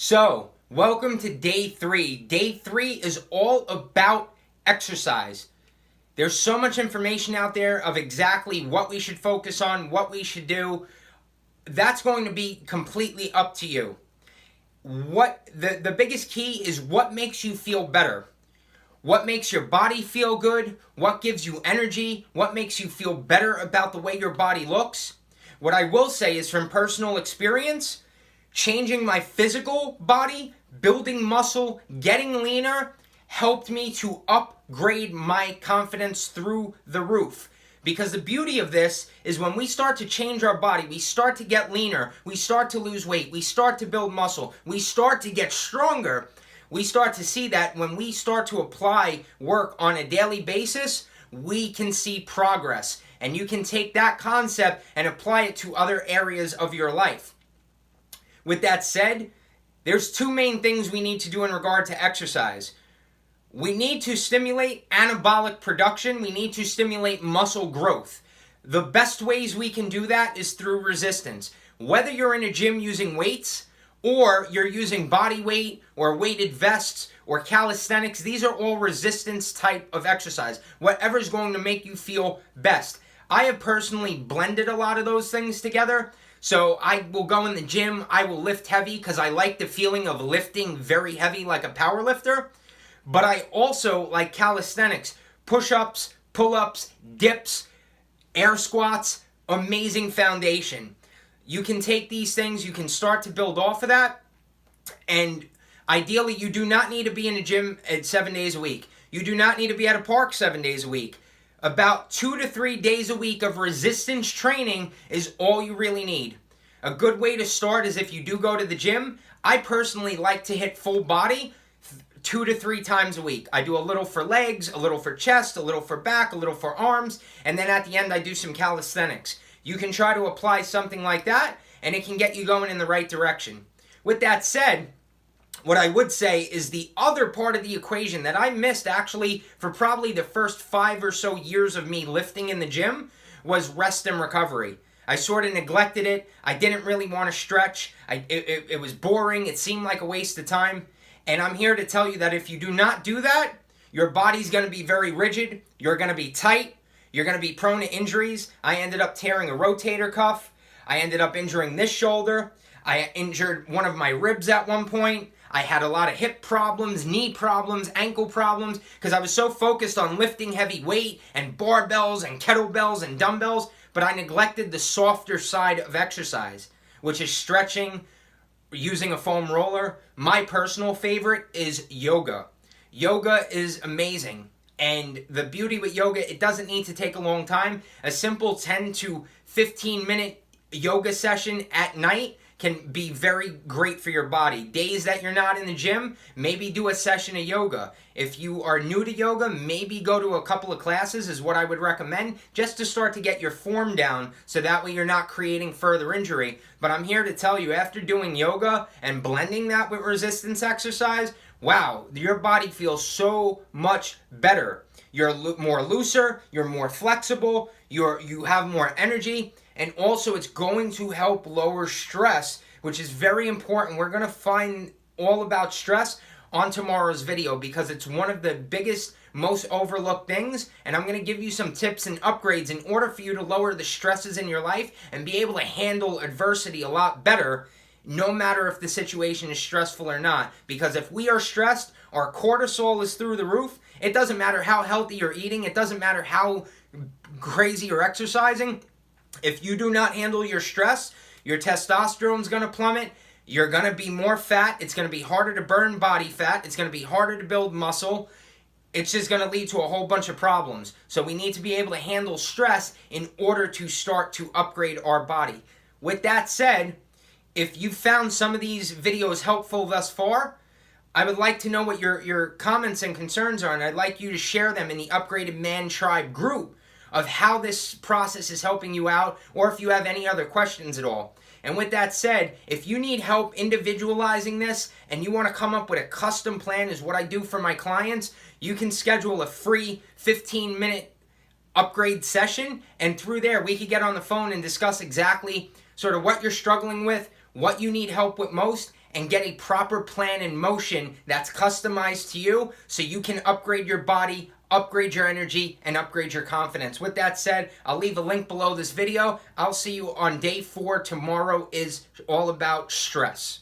So, welcome to day 3. Day 3 is all about exercise. There's so much information out there of exactly what we should focus on, what we should do. That's going to be completely up to you. What the biggest key is what makes you feel better. What makes your body feel good? What gives you energy? What makes you feel better about the way your body looks? What I will say is from personal experience, changing my physical body, building muscle, getting leaner, helped me to upgrade my confidence through the roof. Because the beauty of this is when we start to change our body, we start to get leaner, we start to lose weight, we start to build muscle, we start to get stronger, we start to see that when we start to apply work on a daily basis, we can see progress. And you can take that concept and apply it to other areas of your life. With that said, there's two main things we need to do in regard to exercise. We need to stimulate anabolic production. We need to stimulate muscle growth. The best ways we can do that is through resistance. Whether you're in a gym using weights, or you're using body weight, or weighted vests, or calisthenics, these are all resistance type of exercise. Whatever's going to make you feel best. I have personally blended a lot of those things together. So I will go in the gym, I will lift heavy because I like the feeling of lifting very heavy like a power lifter. But I also like calisthenics, push-ups, pull-ups, dips, air squats, amazing foundation. You can take these things, you can start to build off of that, and ideally you do not need to be in a gym 7 days a week. You do not need to be at a park 7 days a week. About 2 to 3 days a week of resistance training is all you really need. A good way to start is if you do go to the gym. I personally like to hit full body 2 to 3 times a week. I do a little for legs, a little for chest, a little for back, a little for arms, and then at the end I do some calisthenics. You can try to apply something like that, and it can get you going in the right direction. With that said, what I would say is the other part of the equation that I missed actually for probably the first 5 or so years of me lifting in the gym was rest and recovery. I sort of neglected it. I didn't really want to stretch. It was boring. It seemed like a waste of time. And I'm here to tell you that if you do not do that, your body's going to be very rigid. You're going to be tight. You're going to be prone to injuries. I ended up tearing a rotator cuff. I ended up injuring this shoulder. I injured one of my ribs at one point. I had a lot of hip problems, knee problems, ankle problems, because I was so focused on lifting heavy weight and barbells and kettlebells and dumbbells, but I neglected the softer side of exercise, which is stretching, using a foam roller. My personal favorite is yoga. Yoga is amazing. And the beauty with yoga, it doesn't need to take a long time. A simple 10 to 15 minute yoga session at night can be very great for your body. Days that you're not in the gym, maybe do a session of yoga. If you are new to yoga, maybe go to a couple of classes is what I would recommend, just to start to get your form down, so that way you're not creating further injury. But I'm here to tell you, after doing yoga and blending that with resistance exercise, wow, your body feels so much better. You're more looser, you're more flexible, you have more energy, and also it's going to help lower stress, which is very important. We're going to find all about stress on tomorrow's video because it's one of the biggest, most overlooked things, and I'm going to give you some tips and upgrades in order for you to lower the stresses in your life and be able to handle adversity a lot better, no matter if the situation is stressful or not. Because if we are stressed, our cortisol is through the roof. It doesn't matter how healthy you're eating. It doesn't matter how crazy you're exercising. If you do not handle your stress, your testosterone's going to plummet. You're going to be more fat. It's going to be harder to burn body fat. It's going to be harder to build muscle. It's just going to lead to a whole bunch of problems. So we need to be able to handle stress in order to start to upgrade our body. With that said, if you found some of these videos helpful thus far, I would like to know what your comments and concerns are, and I'd like you to share them in the Upgraded Man Tribe group of how this process is helping you out, or if you have any other questions at all. And with that said, if you need help individualizing this and you want to come up with a custom plan, is what I do for my clients, you can schedule a free 15-minute upgrade session, and through there we could get on the phone and discuss exactly sort of what you're struggling with, what you need help with most, and get a proper plan in motion that's customized to you so you can upgrade your body, upgrade your energy, and upgrade your confidence. With that said, I'll leave a link below this video. I'll see you on day 4. Tomorrow is all about stress.